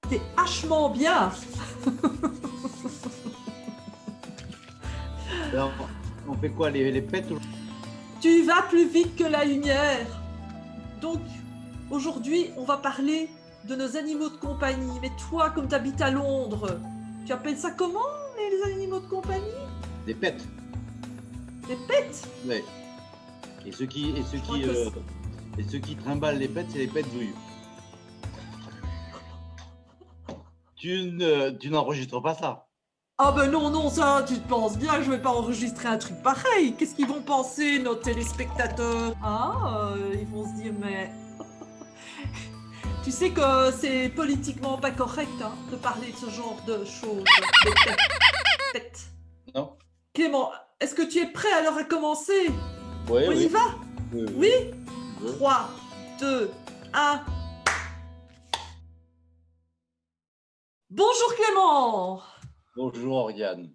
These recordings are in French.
T'es hachement bien. Alors, on fait quoi, les pets ou... Tu vas plus vite que la lumière. Donc, aujourd'hui, on va parler de nos animaux de compagnie. Mais toi, comme tu habites à Londres, tu appelles ça comment, les animaux de compagnie? Des pets, Des pets? ouais. Et ceux qui, et ceux Je crois qui, que euh, et ceux qui trimballent les pets, c'est les pets zouilles. Tu n'enregistres pas ça. Ah ben non, non, ça, tu te penses bien que je vais pas enregistrer un truc pareil. Qu'est-ce qu'ils vont penser, nos téléspectateurs? Ah, ils vont se dire, mais... Tu sais que c'est politiquement pas correct hein, de parler de ce genre de choses. De pets. Non? Clément, est-ce que tu es prêt alors à commencer? Oui, On y oui. va? Oui? Je veux. 3, 2, 1. Bonjour Clément! Bonjour, Oriane.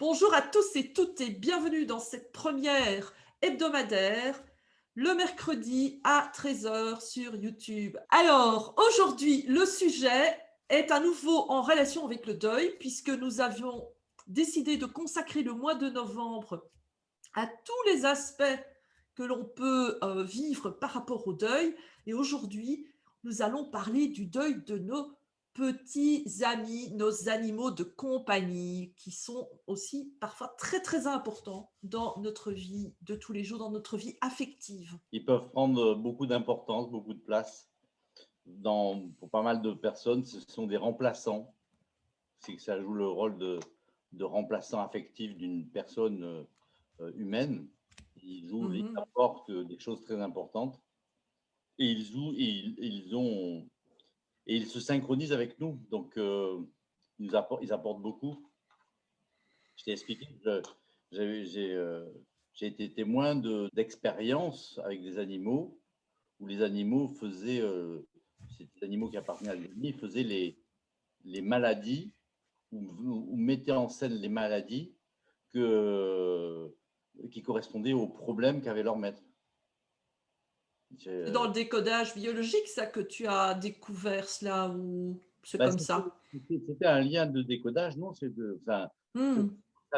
Bonjour à tous et toutes et bienvenue dans cette première hebdomadaire, le mercredi à 13h sur YouTube. Alors, aujourd'hui, le sujet est à nouveau en relation avec le deuil, puisque nous avions décidé de consacrer le mois de novembre à tous les aspects que l'on peut vivre par rapport au deuil. Et aujourd'hui, nous allons parler du deuil de nos petits amis, nos animaux de compagnie, qui sont aussi parfois très très importants dans notre vie de tous les jours, dans notre vie affective. Ils peuvent prendre beaucoup d'importance, beaucoup de place. Pour pas mal de personnes, ce sont des remplaçants. C'est que ça joue le rôle de remplaçant affectif d'une personne humaine. Ils apportent des choses très importantes et ils se synchronisent avec nous. Donc, ils apportent beaucoup. Je t'ai expliqué que j'ai été témoin d'expériences avec des animaux où les animaux faisaient, c'est des animaux qui appartenaient à l'ennemi, faisaient les maladies ou mettaient en scène les maladies qui correspondaient aux problèmes qu'avait leur maître. C'est dans le décodage biologique, ça, que tu as découvert cela, ou c'est Ben, comme ça? c'était un lien de décodage, non? Ça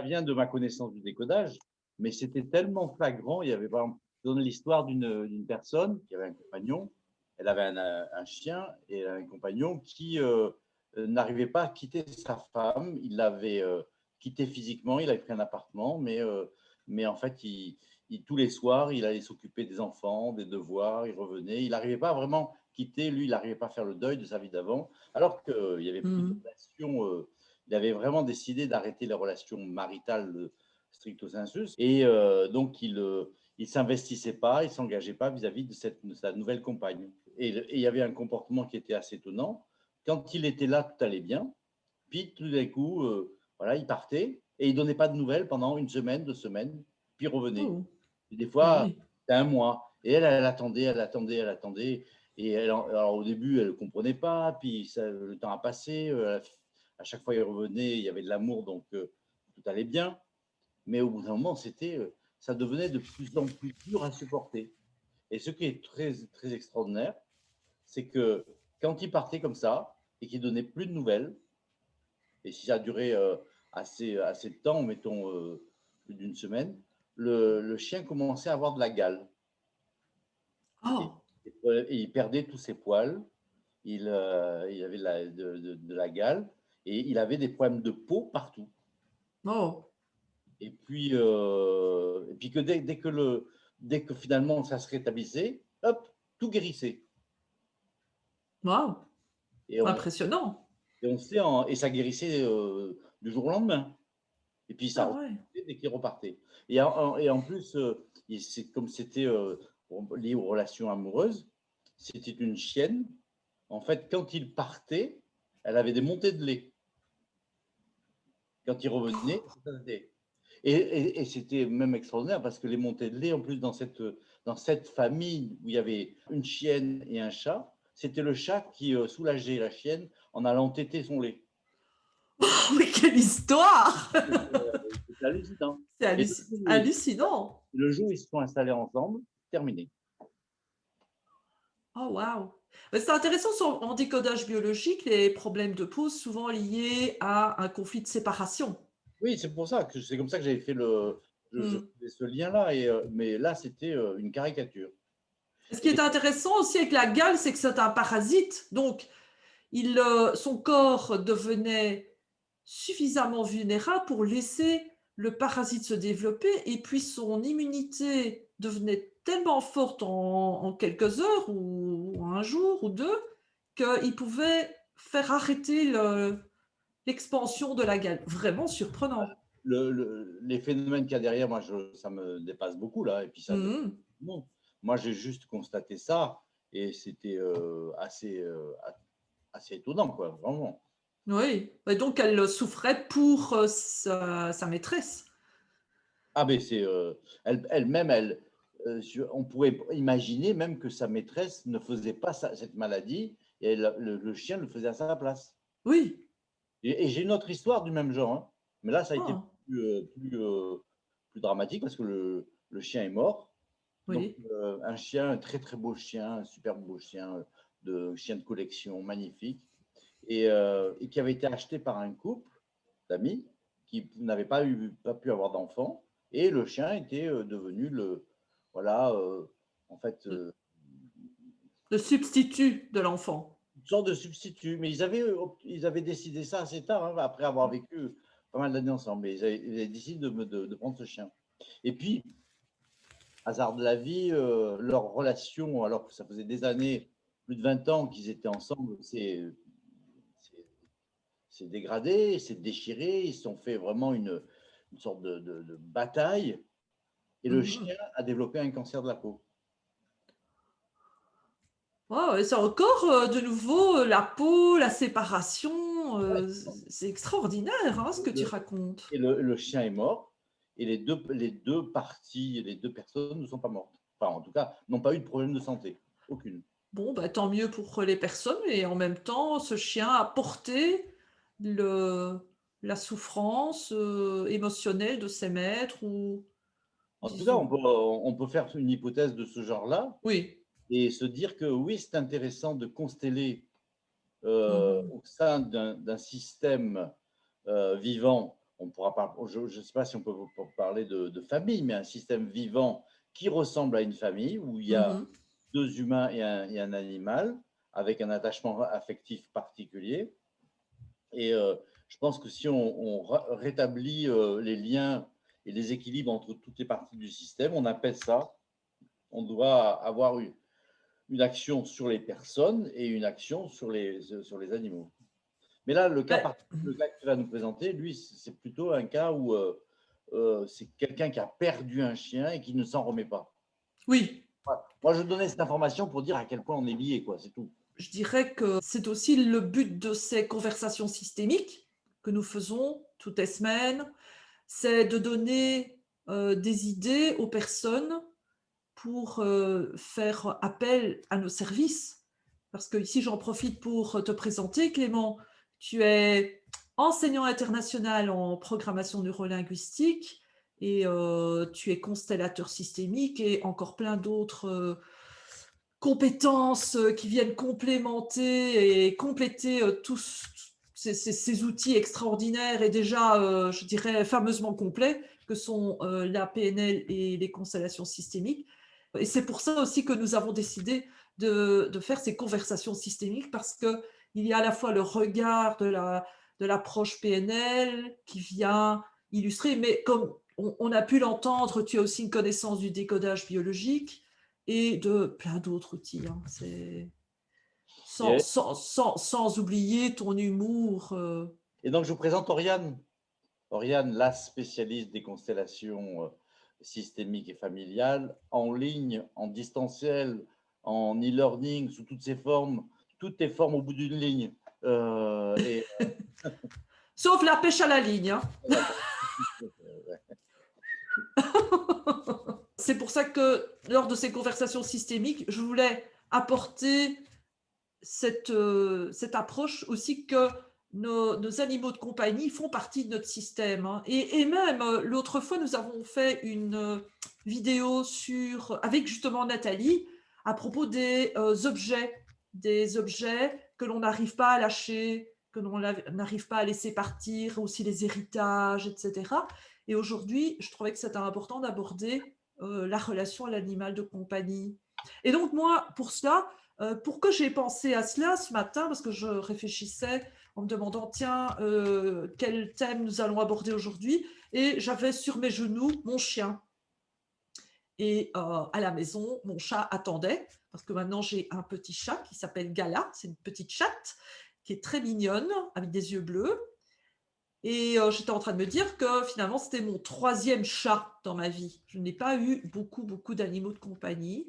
vient de ma connaissance du décodage, mais c'était tellement flagrant. Il y avait, par exemple, je donne l'histoire d'une personne qui avait un compagnon. Elle avait un chien et un compagnon qui n'arrivait pas à quitter sa femme. Il l'avait quitté physiquement, il avait pris un appartement, mais en fait, tous les soirs, il allait s'occuper des enfants, des devoirs, il revenait. Il n'arrivait pas à vraiment quitter, lui, il n'arrivait pas à faire le deuil de sa vie d'avant, alors qu'il n'y avait plus de relation. Il avait vraiment décidé d'arrêter les relations maritales stricto sensus. Et donc, il ne s'investissait pas, il ne s'engageait pas vis-à-vis de sa nouvelle compagne. Et il y avait un comportement qui était assez étonnant. Quand il était là, tout allait bien. Puis, tout d'un coup, voilà, il partait et il ne donnait pas de nouvelles pendant une semaine, 2 semaines, puis il revenait. Oh, Et des ah fois, oui. c'était un mois. Et elle attendait, elle attendait, elle attendait. Et alors, au début, elle ne comprenait pas. Puis, le temps a passé. À chaque fois, il revenait, il y avait de l'amour, donc tout allait bien. Mais au bout d'un moment, ça devenait de plus en plus dur à supporter. Et ce qui est très, très extraordinaire, c'est que quand il partait comme ça et qu'il donnait plus de nouvelles, et si ça a duré assez de temps, mettons plus d'une semaine, le chien commençait à avoir de la gale. Et, Oh, et il perdait tous ses poils, il avait de la gale, et il avait des problèmes de peau partout. oh, Et puis que dès que finalement ça se rétablissait, hop, tout guérissait. wow, Et on, impressionnant. et ça guérissait du jour au lendemain. Et puis ça Ah ouais. repartait dès qu'il repartait. Et en plus, comme c'était lié aux relations amoureuses, c'était une chienne. En fait, quand il partait, elle avait des montées de lait. Quand il revenait, c'était. Et c'était même extraordinaire parce que les montées de lait, en plus, dans cette famille où il y avait une chienne et un chat, c'était le chat qui soulageait la chienne en allant téter son lait. Oh, mais quelle histoire! C'est hallucinant. C'est Et hallucinant. le jour où ils se sont installés ensemble, terminé. Oh, wow. C'est intéressant, en décodage biologique, les problèmes de pause souvent liés à un conflit de séparation. Oui, c'est pour ça que c'est comme ça que j'avais fait je Hmm. faisais ce lien-là mais là, c'était, une caricature Ce qui et est intéressant aussi avec la gale, c'est que c'est un parasite. Donc, son corps devenait suffisamment vulnérable pour laisser le parasite se développer et puis son immunité devenait tellement forte en quelques heures ou un jour ou deux qu'il pouvait faire arrêter l'expansion de la gale. Vraiment surprenant. les phénomènes qu'il y a derrière, moi, ça me dépasse beaucoup là et puis ça dépasse Mhm. tout le monde. Moi, j'ai juste constaté ça et c'était, assez étonnant, quoi, vraiment. Oui. Et donc elle souffrait pour sa maîtresse. Ah mais c'est, elle-même, on pourrait imaginer même que sa maîtresse ne faisait pas cette maladie et le chien le faisait à sa place. Oui. Et j'ai une autre histoire du même genre, hein, mais là, ça a été Ah, plus dramatique parce que le chien est mort. Donc, oui. un chien, un très, très beau chien, un superbe beau chien, chien de collection magnifique et qui avait été acheté par un couple d'amis qui n'avaient pas pu avoir d'enfant et le chien était, devenu voilà, en fait, Le substitut de l'enfant. une sorte de substitut. Mais ils avaient décidé ça assez tard, hein, après avoir vécu pas mal d'années ensemble. Mais ils avaient décidé de prendre ce chien. Et puis, hasard de la vie, leur relation, alors que ça faisait des années, plus de 20 ans qu'ils étaient ensemble, s'est dégradé, s'est déchiré. Ils se sont fait vraiment une sorte de bataille. Et le Mhm. chien a développé un cancer de la peau. Ouais, ouais, c'est encore de nouveau la peau, la séparation. C'est extraordinaire hein, ce que tu Le, racontes. et le chien est mort. Et les deux parties, les deux personnes ne sont pas mortes. Enfin, en tout cas, n'ont pas eu de problème de santé. Aucune. Bon, bah, tant mieux pour les personnes, et en même temps, ce chien a porté le, la souffrance émotionnelle de ses maîtres, ou En tout cas, disons. on peut faire une hypothèse de ce genre-là Oui. et se dire que oui, c'est intéressant de consteller Mhm. au sein d'un système vivant. On pourra pas, je ne sais pas si on peut parler de famille, mais un système vivant qui ressemble à une famille où il y a Mhm. deux humains et un animal avec un attachement affectif particulier. Et je pense que si on rétablit les liens et les équilibres entre toutes les parties du système, on appelle ça, on doit avoir une action sur les personnes et une action sur les animaux. Mais là, Ouais, le cas que tu vas nous présenter, lui, c'est plutôt un cas où c'est quelqu'un qui a perdu un chien et qui ne s'en remet pas. oui, Voilà. Moi, je donnais cette information pour dire à quel point on est lié, quoi, c'est tout. je dirais que c'est aussi le but de ces conversations systémiques que nous faisons toutes les semaines, c'est de donner des idées aux personnes pour faire appel à nos services. Parce que ici, j'en profite pour te présenter, Clément. Tu es enseignant international en programmation neurolinguistique et tu es constellateur systémique et encore plein d'autres compétences qui viennent complémenter et compléter tous ces outils extraordinaires et déjà, je dirais, fameusement complets que sont la PNL et les constellations systémiques. Et c'est pour ça aussi que nous avons décidé de faire ces conversations systémiques parce qu'il y a à la fois le regard de l'approche PNL qui vient illustrer, mais comme on a pu l'entendre, tu as aussi une connaissance du décodage biologique et de plein d'autres outils. Hein. Et, Sans oublier ton humour. et donc, je vous présente Oriane. Oriane, la spécialiste des constellations systémiques et familiales, en ligne, en distanciel, en e-learning, sous toutes les formes au bout d'une ligne. Et Sauf la pêche à la ligne. Hein. C'est pour ça que lors de ces conversations systémiques, je voulais apporter cette approche aussi que nos animaux de compagnie font partie de notre système. Hein. Et même, l'autre fois, nous avons fait une vidéo avec justement Nathalie à propos des objets des objets que l'on n'arrive pas à lâcher, que l'on n'arrive pas à laisser partir, aussi les héritages, etc. Et aujourd'hui, je trouvais que c'était important d'aborder la relation à l'animal de compagnie. Et donc moi, pour cela, pourquoi j'ai pensé à cela ce matin? Parce que je réfléchissais en me demandant, tiens, quel thème nous allons aborder aujourd'hui? Et j'avais sur mes genoux mon chien. Et à la maison, mon chat attendait, parce que maintenant j'ai un petit chat qui s'appelle Gala, c'est une petite chatte qui est très mignonne, avec des yeux bleus. Et j'étais en train de me dire que finalement c'était mon troisième chat dans ma vie. Je n'ai pas eu beaucoup d'animaux de compagnie,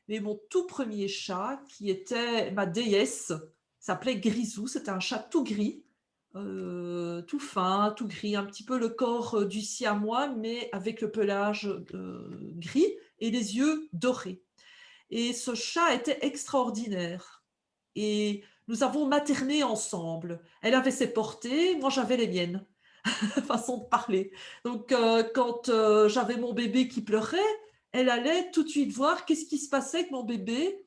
mais mon tout premier chat, qui était ma déesse, s'appelait Grisou, c'était un chat tout gris, tout fin, tout gris, un petit peu le corps du siamois, mais avec le pelage gris et les yeux dorés. Et ce chat était extraordinaire. Et nous avons materné ensemble. Elle avait ses portées, moi j'avais les miennes, façon de parler. Donc quand j'avais mon bébé qui pleurait, elle allait tout de suite voir qu'est-ce qui se passait avec mon bébé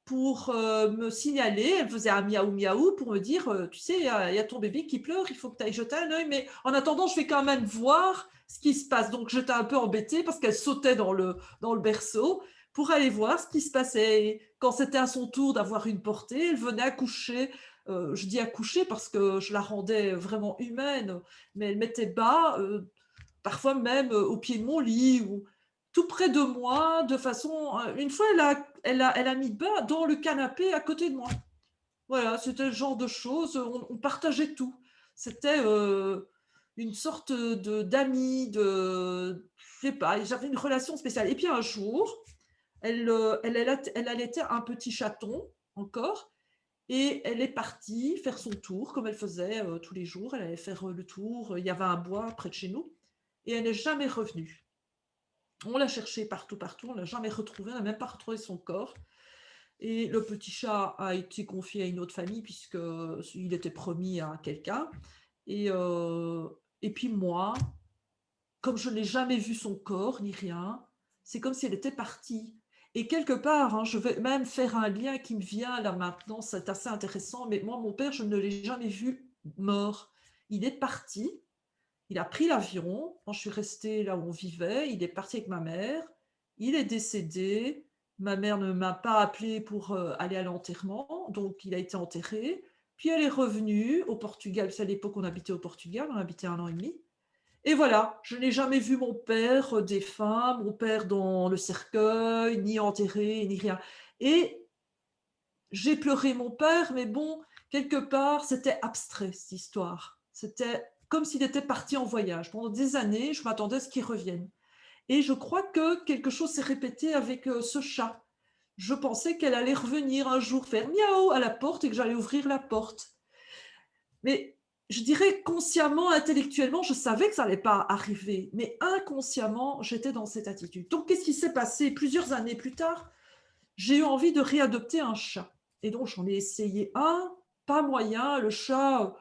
pour me signaler. Elle faisait un miaou miaou pour me dire, tu sais, il y a ton bébé qui pleure, il faut que tu ailles jeter un œil, mais en attendant, je vais quand même voir ce qui se passe. Donc j'étais un peu embêtée parce qu'elle sautait dans le berceau pour aller voir ce qui se passait. Et quand c'était à son tour d'avoir une portée, elle venait accoucher. Je dis accoucher parce que je la rendais vraiment humaine, mais elle mettait bas, parfois même au pied de mon lit ou tout près de moi, de façon. Une fois, elle a mis bas dans le canapé à côté de moi. Voilà, c'était le genre de choses, on partageait tout. C'était une sorte d'amis, je sais pas, j'avais une relation spéciale. Et puis un jour, elle allaitait un petit chaton encore, et elle est partie faire son tour, comme elle faisait tous les jours. Elle allait faire le tour. Il y avait un bois près de chez nous. Et elle n'est jamais revenue. On l'a cherchée partout, partout. On ne l'a jamais retrouvée. On n'a même pas retrouvé son corps. Et le petit chat a été confié à une autre famille puisqu'il était promis à quelqu'un. Et, euh, et puis moi, comme je n'ai jamais vu son corps ni rien, c'est comme si elle était partie. Et quelque part, je vais même faire un lien qui me vient là maintenant, c'est assez intéressant, mais moi, mon père, je ne l'ai jamais vu mort. Il est parti, il a pris l'avion, quand je suis restée là où on vivait, il est parti avec ma mère, il est décédé, ma mère ne m'a pas appelé pour aller à l'enterrement, donc il a été enterré, puis elle est revenue au Portugal, c'est à l'époque on habitait au Portugal, on habitait 1 an et demi, et voilà, je n'ai jamais vu mon père défunt, mon père dans le cercueil, ni enterré, ni rien. Et j'ai pleuré mon père, mais bon, quelque part, c'était abstrait, cette histoire. C'était comme s'il était parti en voyage. Pendant des années, je m'attendais à ce qu'il revienne. Et je crois que quelque chose s'est répété avec ce chat. Je pensais qu'elle allait revenir un jour faire miaou à la porte et que j'allais ouvrir la porte. Mais je dirais consciemment, intellectuellement, je savais que ça n'allait pas arriver, mais inconsciemment, j'étais dans cette attitude. Donc, qu'est-ce qui s'est passé? Plusieurs années plus tard, j'ai eu envie de réadopter un chat. Et donc, j'en ai essayé un, pas moyen, le chat,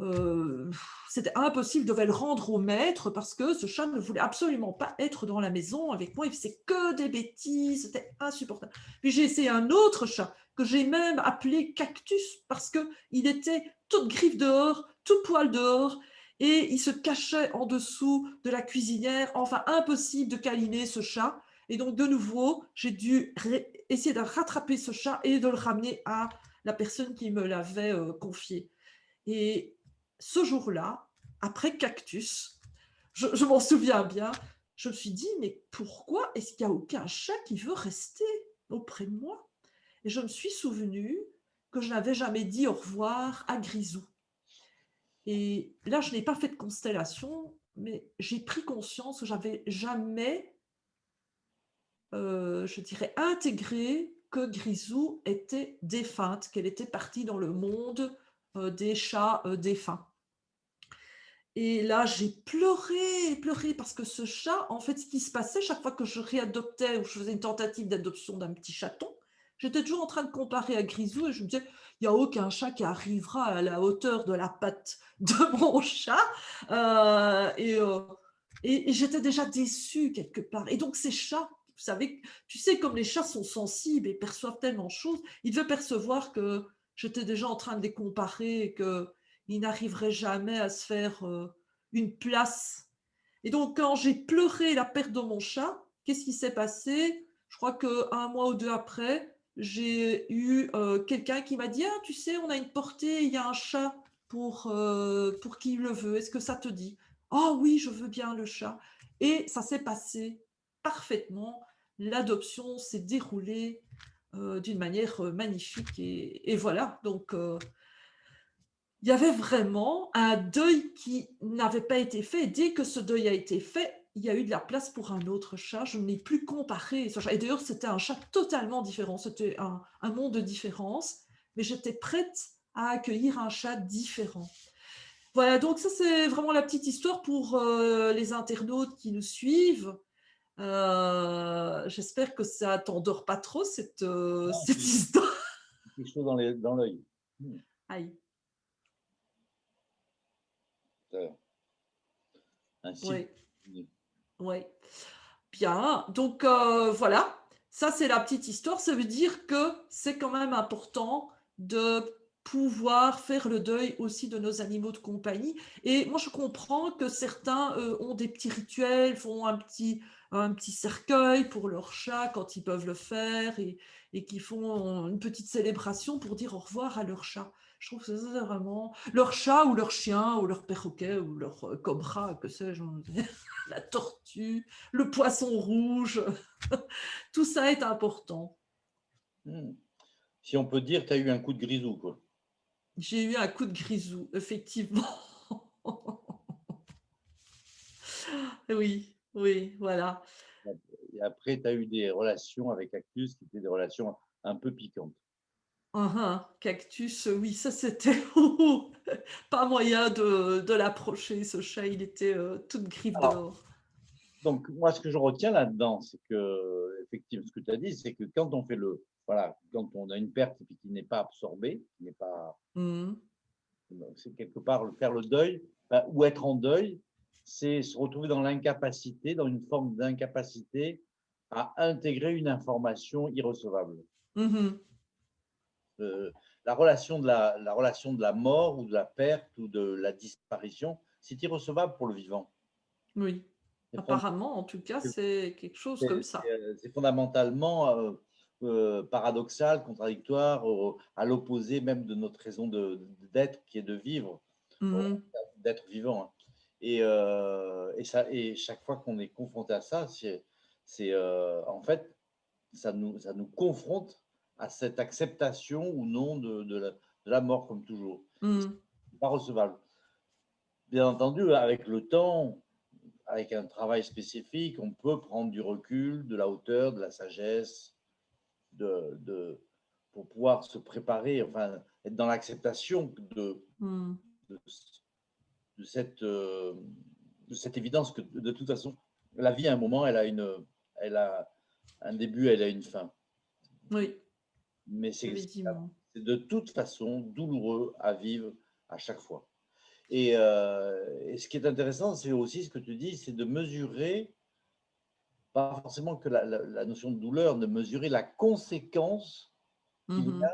euh, c'était impossible, je devais le rendre au maître parce que ce chat ne voulait absolument pas être dans la maison avec moi, il faisait que des bêtises, c'était insupportable. Puis j'ai essayé un autre chat que j'ai même appelé Cactus parce qu'il était toute griffe dehors, tout poil dehors, et il se cachait en dessous de la cuisinière, enfin impossible de câliner ce chat. Et donc de nouveau, j'ai dû essayer de rattraper ce chat et de le ramener à la personne qui me l'avait confié. Et ce jour-là, après Cactus, je m'en souviens bien, je me suis dit, mais pourquoi est-ce qu'il n'y a aucun chat qui veut rester auprès de moi? Et je me suis souvenu que je n'avais jamais dit au revoir à Grisou. Et là, je n'ai pas fait de constellation, mais j'ai pris conscience que j'avais jamais, je dirais, intégré que Grisou était défunte, qu'elle était partie dans le monde des chats défunts. Et là, j'ai pleuré, pleuré, parce que ce chat, en fait, ce qui se passait, chaque fois que je réadoptais ou je faisais une tentative d'adoption d'un petit chaton, j'étais toujours en train de comparer à Grisou et je me disais, il n'y a aucun chat qui arrivera à la hauteur de la patte de mon chat. Euh, et, euh, et j'étais déjà déçue quelque part. Et donc, ces chats, savez, tu sais, comme les chats sont sensibles et perçoivent tellement de choses, il devait percevoir que j'étais déjà en train de les comparer et qu'ils n'arriveraient jamais à se faire une place. Et donc, quand j'ai pleuré la perte de mon chat, qu'est-ce qui s'est passé? Je crois qu'un mois ou deux après, j'ai eu quelqu'un qui m'a dit: «Ah, tu sais, on a une portée, il y a un chat pour qui le veut. Est-ce que ça te dit?» «Oh oui, je veux bien le chat». Et ça s'est passé parfaitement. L'adoption s'est déroulée d'une manière magnifique. Et voilà, donc il y avait vraiment un deuil qui n'avait pas été fait. Et dès que ce deuil a été fait, il y a eu de la place pour un autre chat. Je n'ai plus comparé ce chat. Et d'ailleurs, c'était un chat totalement différent. C'était un monde de différence. Mais j'étais prête à accueillir un chat différent. Voilà, donc ça, c'est vraiment la petite histoire pour les internautes qui nous suivent. J'espère que ça t'endort pas trop, Non, cette histoire. quelque chose dans l'œil. Aïe, Euh, Ainsi. ouais, ouais. Bien, donc voilà, ça c'est la petite histoire. Ça veut dire que c'est quand même important de pouvoir faire le deuil aussi de nos animaux de compagnie. Et moi, je comprends que certains ont des petits rituels, font un petit cercueil pour leur chat quand ils peuvent le faire et qui font une petite célébration pour dire au revoir à leur chat. Je trouve que ça, c'est vraiment leur chat ou leur chien ou leur perroquet ou leur cobra, que sais-je, la tortue, le poisson rouge, tout ça est important. Hmm. Si on peut dire, tu as eu un coup de grisou, quoi. J'ai eu un coup de grisou, effectivement. Oui, oui, voilà. Et après, tu as eu des relations avec Cactus qui étaient des relations un peu piquantes. Cactus, oui, ça c'était pas moyen de l'approcher, ce chat, il était toute griffe Alors, dehors. donc, moi, ce que je retiens là-dedans, c'est que, effectivement, ce que tu as dit, c'est que quand on fait voilà, quand on a une perte et puis qui n'est pas absorbée, qui n'est pas, Mhm. c'est quelque part faire le deuil, enfin, ou être en deuil, c'est se retrouver dans l'incapacité, dans une forme d'incapacité à intégrer une information irrecevable. Mhm. Euh, la relation de la mort ou de la perte ou de la disparition, c'est irrecevable pour le vivant. Oui, C'est apparemment, en tout cas, c'est quelque chose comme ça. c'est fondamentalement paradoxal, contradictoire, à l'opposé même de notre raison d'être, qui est de vivre, Mhm. d'être vivant. Hein. Et chaque fois qu'on est confronté à ça, en fait, ça nous confronte à cette acceptation ou non de la mort, comme toujours. Mhm. C'est pas recevable. Bien entendu, avec le temps, avec un travail spécifique, on peut prendre du recul, de la hauteur, de la sagesse, pour pouvoir se préparer, enfin, être dans l'acceptation Mhm. de, de cette, euh, de cette évidence que, de toute façon, la vie, à un moment, elle a un début, elle a une fin. Oui, Mais effectivement. c'est de toute façon douloureux à vivre à chaque fois. Et ce qui est intéressant, c'est aussi ce que tu dis, c'est de mesurer, pas forcément que la notion de douleur, de mesurer la conséquence qu'il y a Mhm.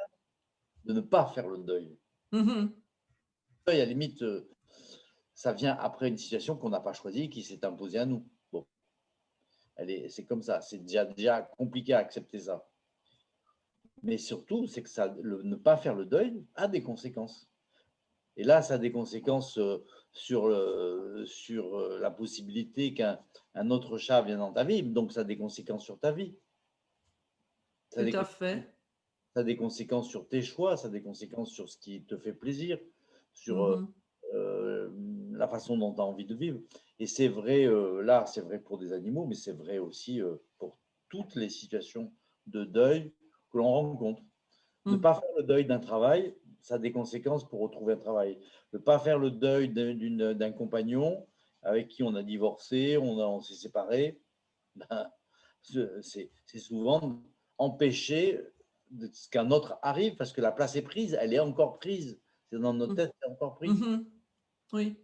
de ne pas faire le deuil. Mhm. À la limite, ça vient après une situation qu'on n'a pas choisie, qui s'est imposée à nous. Bon, c'est comme ça, c'est déjà compliqué à accepter ça. Mais surtout, c'est que ne pas faire le deuil a des conséquences. Et là, ça a des conséquences sur la possibilité qu'un autre chat vienne dans ta vie. Donc, ça a des conséquences sur ta vie. Ça a Tout des, à fait. ça a des conséquences sur tes choix, ça a des conséquences sur ce qui te fait plaisir, sur Mhm. la façon dont tu as envie de vivre. Et c'est vrai, là, c'est vrai pour des animaux, mais c'est vrai aussi pour toutes les situations de deuil que l'on rencontre. Ne Mhm. pas faire le deuil d'un travail, ça a des conséquences pour retrouver un travail. Ne pas faire le deuil d'un compagnon avec qui on a divorcé, on s'est séparé, ben, c'est souvent empêcher ce qu'un autre arrive parce que la place est prise, elle est encore prise. C'est dans notre Mhm. tête, c'est encore pris. Mhm. Oui.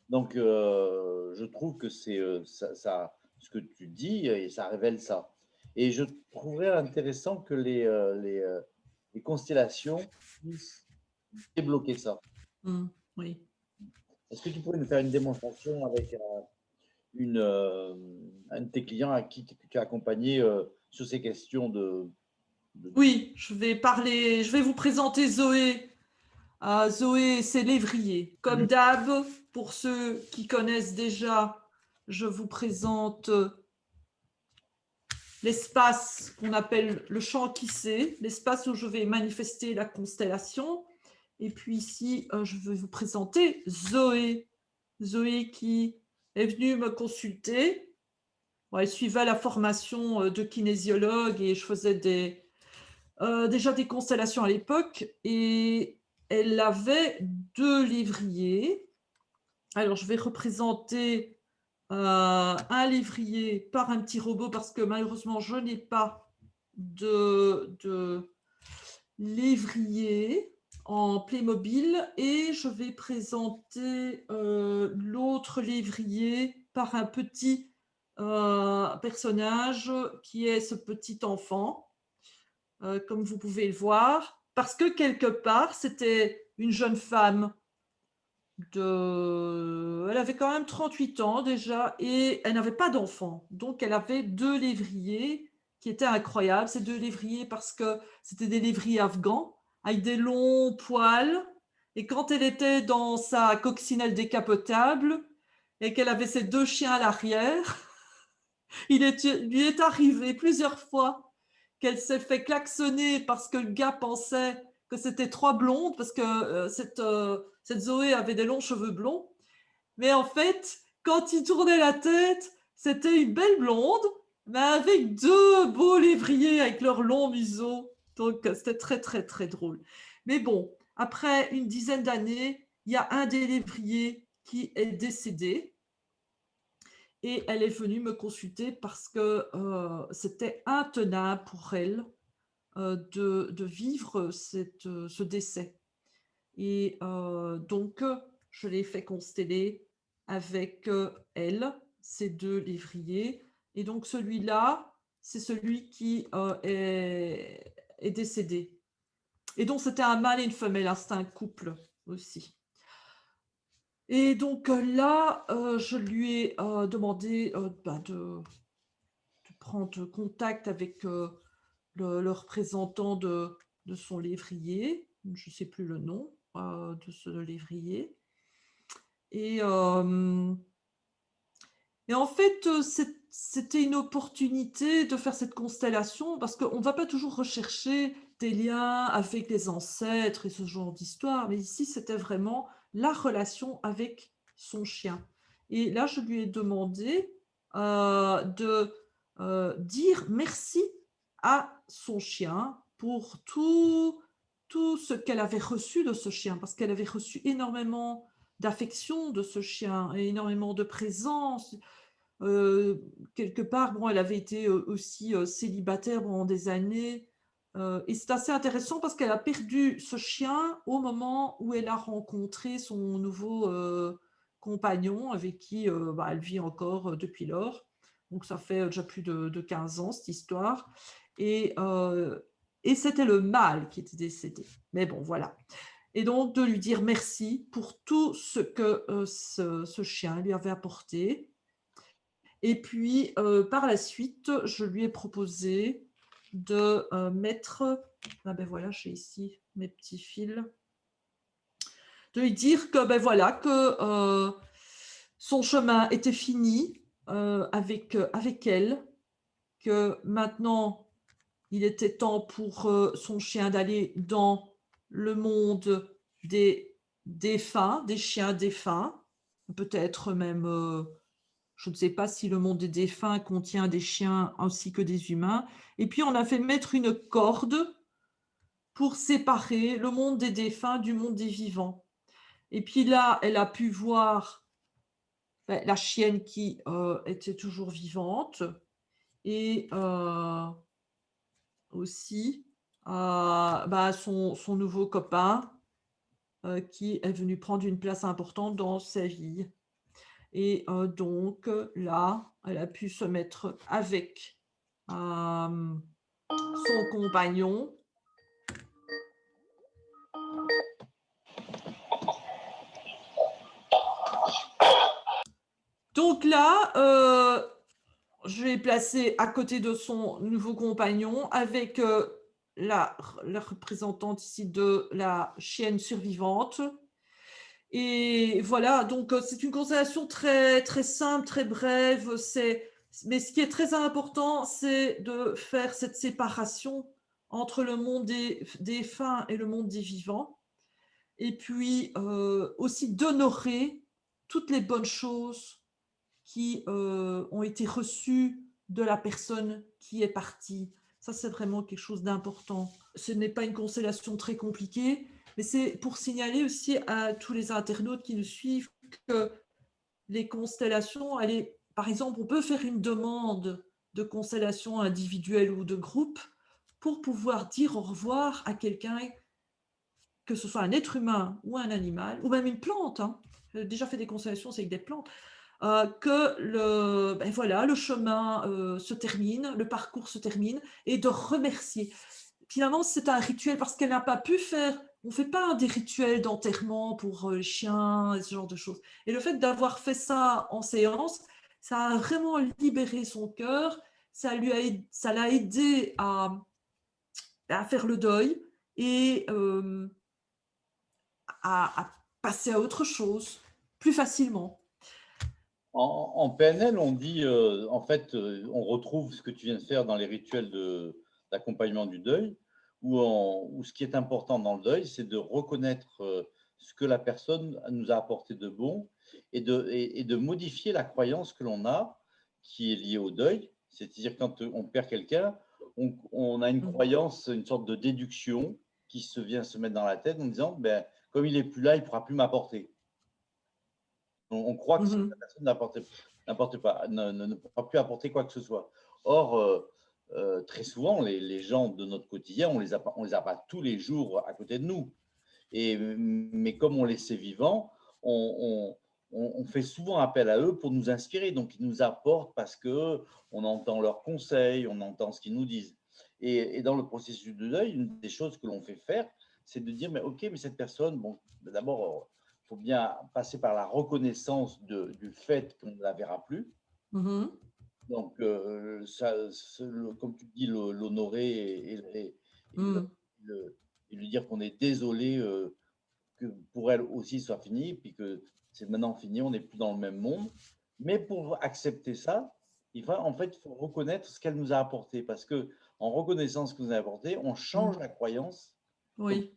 Donc, je trouve que c'est ce que tu dis et ça révèle ça. Et je trouverais intéressant que les constellations puissent débloquer ça. Oui. Est-ce que tu pourrais nous faire une démonstration avec un de tes clients à qui tu as accompagné sur ces questions de... Oui, je vais vous présenter Zoé. Zoé, c'est l'évrier. Comme d'hab, pour ceux qui connaissent déjà, je vous présente l'espace qu'on appelle le champ qui sait, l'espace où je vais manifester la constellation. Et puis ici, je vais vous présenter Zoé. Zoé qui est venue me consulter. Bon, elle suivait la formation de kinésiologue et je faisais déjà des constellations à l'époque. Et elle avait 2 lévriers. Alors, je vais représenter un lévrier par un petit robot parce que malheureusement, je n'ai pas de lévrier en Playmobil et je vais présenter l'autre lévrier par un petit personnage qui est ce petit enfant, comme vous pouvez le voir, parce que quelque part, c'était une jeune femme elle avait quand même 38 ans déjà et elle n'avait pas d'enfant. Donc elle avait 2 lévriers qui étaient incroyables. Ces 2 lévriers parce que c'était des lévriers afghans avec des longs poils. Et quand elle était dans sa coccinelle décapotable et qu'elle avait ses 2 chiens à l'arrière, lui est arrivé plusieurs fois qu'elle s'est fait klaxonner parce que le gars pensait que c'était 3 blondes, parce que cette Zoé avait des longs cheveux blonds. Mais en fait, quand il tournait la tête, c'était une belle blonde, mais avec 2 beaux lévriers avec leurs longs museaux. Donc, c'était très, très, très drôle. Mais bon, après une dizaine d'années, il y a un des lévriers qui est décédé. Et elle est venue me consulter parce que c'était intenable pour elle de vivre ce décès. Et donc, je l'ai fait consteller avec elle, ces 2 lévriers. Et donc, celui-là, c'est celui qui est décédé. Et donc, c'était un mâle et une femelle, hein, c'était un couple aussi. Et donc là, je lui ai demandé de prendre contact avec le représentant de son lévrier, je ne sais plus le nom de ce lévrier. Et, et en fait, c'était une opportunité de faire cette constellation parce qu'on ne va pas toujours rechercher des liens avec les ancêtres et ce genre d'histoire, mais ici, c'était vraiment la relation avec son chien. Et là, je lui ai demandé de dire merci à son chien pour tout ce qu'elle avait reçu de ce chien, parce qu'elle avait reçu énormément d'affection de ce chien, et énormément de présence. Quelque part, bon, elle avait été aussi célibataire pendant des années. Et c'est assez intéressant parce qu'elle a perdu ce chien au moment où elle a rencontré son nouveau compagnon avec qui elle vit encore depuis lors. Donc ça fait déjà plus de 15 ans cette histoire. Et, euh, et c'était le mâle qui était décédé. Mais bon, voilà. Et donc de lui dire merci pour tout ce que ce chien lui avait apporté. Et puis, par la suite, je lui ai proposé de mettre, ah ben voilà, j'ai ici mes petits fils, de lui dire que ben voilà, que son chemin était fini avec elle, que maintenant, il était temps pour son chien d'aller dans le monde des défunts, des chiens défunts, peut-être même je ne sais pas si le monde des défunts contient des chiens ainsi que des humains. Et puis, on a fait mettre une corde pour séparer le monde des défunts du monde des vivants. Et puis là, elle a pu voir la chienne qui était toujours vivante et aussi son nouveau copain qui est venu prendre une place importante dans sa vie. Et donc là, elle a pu se mettre avec son compagnon. Donc là, je l'ai placé à côté de son nouveau compagnon avec la représentante ici de la chienne survivante. Et voilà, donc c'est une constellation très, très simple, très brève. Mais ce qui est très important, c'est de faire cette séparation entre le monde des défunts et le monde des vivants. Et puis aussi d'honorer toutes les bonnes choses qui ont été reçues de la personne qui est partie. Ça, c'est vraiment quelque chose d'important. Ce n'est pas une constellation très compliquée, mais c'est pour signaler aussi à tous les internautes qui nous suivent que les constellations, par exemple, on peut faire une demande de constellation individuelle ou de groupe pour pouvoir dire au revoir à quelqu'un, que ce soit un être humain ou un animal, ou même une plante. Hein. J'ai déjà fait des constellations, c'est avec des plantes. Que le chemin se termine, le parcours se termine, et de remercier. Finalement, c'est un rituel parce qu'elle n'a pas pu faire. On ne fait pas des rituels d'enterrement pour les chiens et ce genre de choses. Et le fait d'avoir fait ça en séance, ça a vraiment libéré son cœur. Ça l'a aidé à faire le deuil et à passer à autre chose plus facilement. En PNL, on dit, en fait, on retrouve ce que tu viens de faire dans les rituels d'accompagnement du deuil, où ce qui est important dans le deuil, c'est de reconnaître ce que la personne nous a apporté de bon et de modifier la croyance que l'on a qui est liée au deuil. C'est-à-dire quand on perd quelqu'un, on a une croyance, une sorte de déduction qui vient se mettre dans la tête en disant, ben, comme il n'est plus là, il ne pourra plus m'apporter. On croit que la personne ne pourra plus apporter quoi que ce soit. Or, très souvent, les gens de notre quotidien, on les a pas tous les jours à côté de nous. Mais comme on les sait vivants, on fait souvent appel à eux pour nous inspirer. Donc, ils nous apportent parce qu'on entend leurs conseils, on entend ce qu'ils nous disent. Et dans le processus de deuil, une des choses que l'on fait faire, c'est de dire, mais OK, mais cette personne, bon, d'abord, il faut bien passer par la reconnaissance du fait qu'on ne la verra plus. Donc, comme tu dis, l'honorer et lui dire qu'on est désolé que pour elle aussi soit fini, puis que c'est maintenant fini, on n'est plus dans le même monde. Mais pour accepter ça, en fait, il faut reconnaître ce qu'elle nous a apporté, parce que en reconnaissant ce que nous a apporté, on change la croyance. Oui.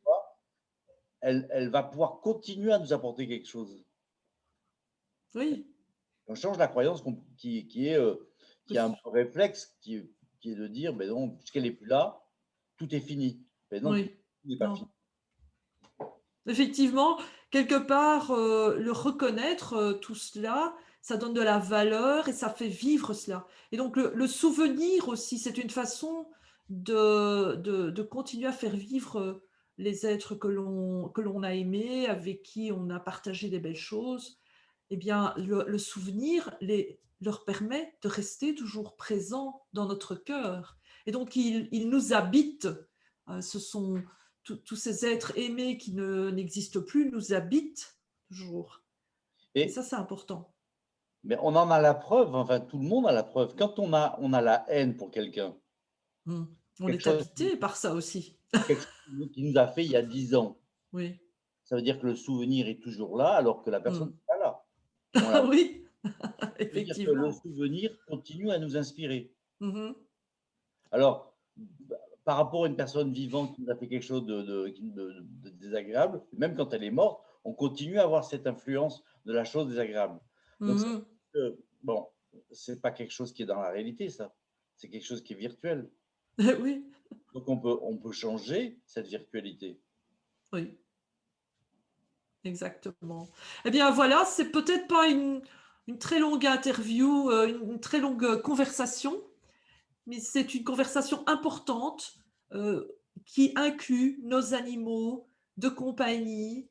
Elle va pouvoir continuer à nous apporter quelque chose. Oui. On change la croyance qui est un réflexe, qui est de dire, ben non, puisqu'elle n'est plus là, tout est fini. Ben non, Oui. tout n'est pas fini. Effectivement, quelque part, le reconnaître tout cela, ça donne de la valeur et ça fait vivre cela. Et donc le souvenir aussi, c'est une façon de continuer à faire vivre les êtres que l'on a aimés, avec qui on a partagé des belles choses. Eh bien, le souvenir leur permet de rester toujours présents dans notre cœur. Et donc, ils nous habitent. Ce sont tous ces êtres aimés qui n'existent plus, nous habitent toujours. Et ça, c'est important. Mais on en a la preuve, enfin, tout le monde a la preuve. Quand on a la haine pour quelqu'un, on est habité par ça aussi. quelque chose qui nous a fait il y a 10 ans. Oui. Ça veut dire que le souvenir est toujours là, alors que la personne n'est pas là. Oui, effectivement. Que le effectivement. souvenir continue à nous inspirer. Mmh. Alors, par rapport à une personne vivante qui nous a fait quelque chose de désagréable, même quand elle est morte, on continue à avoir cette influence de la chose désagréable. Donc, bon, c'est pas quelque chose qui est dans la réalité, ça. C'est quelque chose qui est virtuel. Oui. Donc, on peut changer cette virtualité. Oui. Exactement. Eh bien voilà, c'est peut-être pas une très longue interview, une très longue conversation, mais c'est une conversation importante qui inclut nos animaux de compagnie,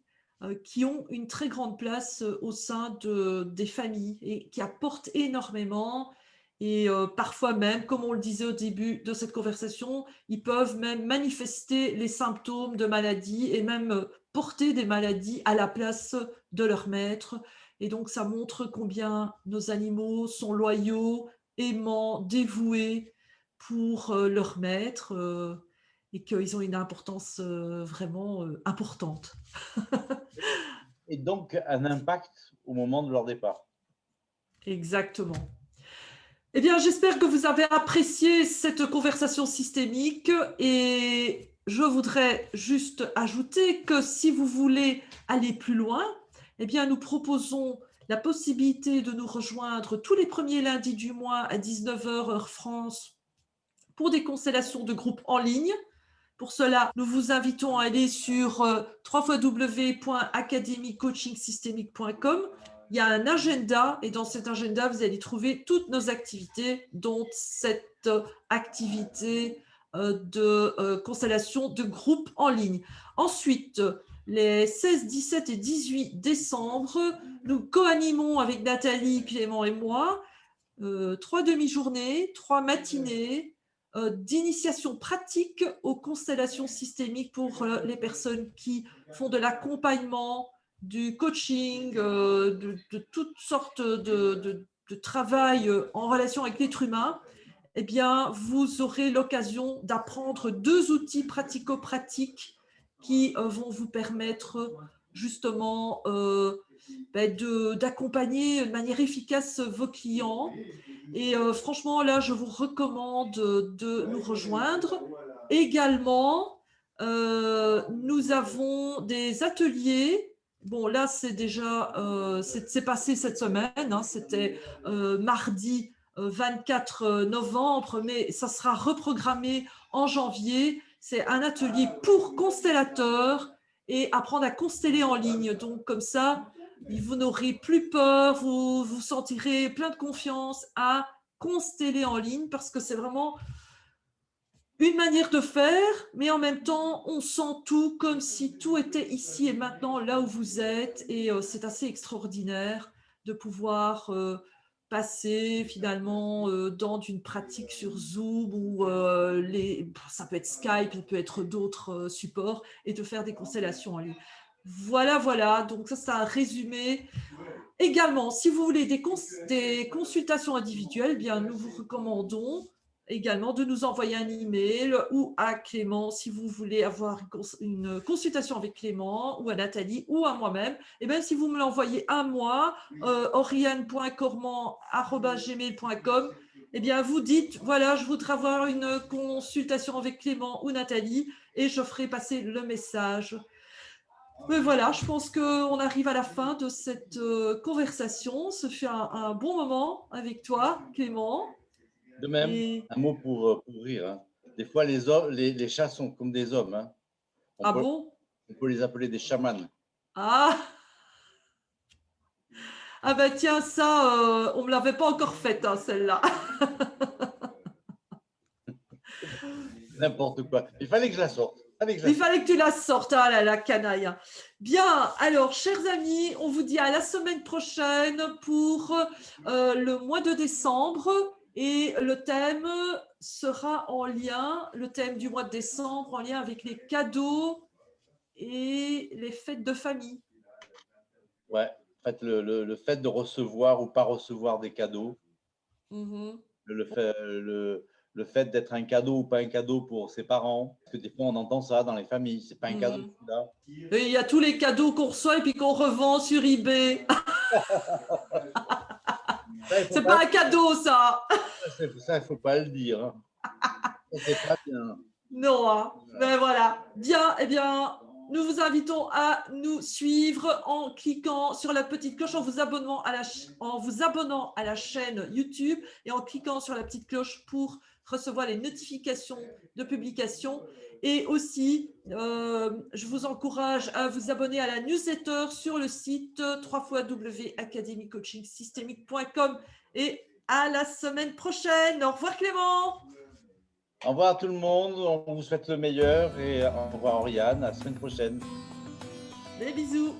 qui ont une très grande place au sein des familles et qui apportent énormément. Et parfois même, comme on le disait au début de cette conversation, ils peuvent même manifester les symptômes de maladie et même porter des maladies à la place de leur maître. Et donc, ça montre combien nos animaux sont loyaux, aimants, dévoués pour leur maître et qu'ils ont une importance vraiment importante. Et donc un impact au moment de leur départ. Exactement. Eh bien, j'espère que vous avez apprécié cette conversation systémique et je voudrais juste ajouter que si vous voulez aller plus loin, eh bien, nous proposons la possibilité de nous rejoindre tous les premiers lundis du mois à 19h heure France pour des constellations de groupe en ligne. Pour cela, nous vous invitons à aller sur www.academycoachingsystémique.com. Il y a un agenda et dans cet agenda, vous allez trouver toutes nos activités, dont cette activité de constellation de groupe en ligne. Ensuite, les 16, 17 et 18 décembre, nous co-animons avec Nathalie, Clément et moi 3 demi-journées, 3 matinées d'initiation pratique aux constellations systémiques pour les personnes qui font de l'accompagnement, du coaching, de toutes sortes de travail en relation avec l'être humain. Eh bien, vous aurez l'occasion d'apprendre 2 outils pratico-pratiques qui vont vous permettre justement d'accompagner de manière efficace vos clients. Et franchement, là, je vous recommande de nous rejoindre. Également, nous avons des ateliers. Bon, là, c'est déjà, c'est passé cette semaine, hein, c'était mardi 24 novembre, mais ça sera reprogrammé en janvier. C'est un atelier pour constellateurs et apprendre à consteller en ligne. Donc, comme ça, vous n'aurez plus peur, vous vous sentirez plein de confiance à consteller en ligne parce que c'est vraiment une manière de faire, mais en même temps, on sent tout comme si tout était ici et maintenant là où vous êtes. Et c'est assez extraordinaire de pouvoir passer finalement dans une pratique sur Zoom ou ça peut être Skype, ça peut être d'autres supports et de faire des constellations en ligne. Voilà, voilà. Donc ça, c'est un résumé. Également, si vous voulez des consultations individuelles, eh bien, nous vous recommandons également de nous envoyer un email ou à Clément si vous voulez avoir une consultation avec Clément ou à Nathalie ou à moi-même. Et bien, si vous me l'envoyez à moi, oriane.cormand@gmail.com, eh bien, vous dites, voilà, je voudrais avoir une consultation avec Clément ou Nathalie et je ferai passer le message. Mais voilà, je pense qu'on arrive à la fin de cette conversation. Ce fut un bon moment avec toi, Clément. De même, Et... un mot pour rire. Hein. Des fois, les chats sont comme des hommes. Hein. Ah bon? On peut les appeler des chamans. Ah, ah ben tiens, ça, on ne me l'avait pas encore faite, hein, celle-là. N'importe quoi. Il fallait que je la sorte. Il fallait que tu la sortes, ah là, la canaille. Bien, alors, chers amis, on vous dit à la semaine prochaine pour le mois de décembre. Et le thème sera en lien, le thème du mois de décembre, en lien avec les cadeaux et les fêtes de famille. Ouais, en fait, le fait de recevoir ou pas recevoir des cadeaux, le fait d'être un cadeau ou pas un cadeau pour ses parents, parce que des fois on entend ça dans les familles, c'est pas un cadeau celui-là. Et il y a tous les cadeaux qu'on reçoit et puis qu'on revend sur eBay. C'est pas un cadeau, ça. Ça, il ne faut pas le dire. Hein. C'est pas bien. Non, hein. Mais voilà. Bien, eh bien, nous vous invitons à nous suivre en cliquant sur la petite cloche, en vous abonnant à la chaîne YouTube et en cliquant sur la petite cloche pour recevoir les notifications de publication. Et aussi, je vous encourage à vous abonner à la newsletter sur le site www.academycoachingsystémique.com. Et à la semaine prochaine. Au revoir Clément. Au revoir à tout le monde, on vous souhaite le meilleur et au revoir Oriane, à la semaine prochaine. Des bisous.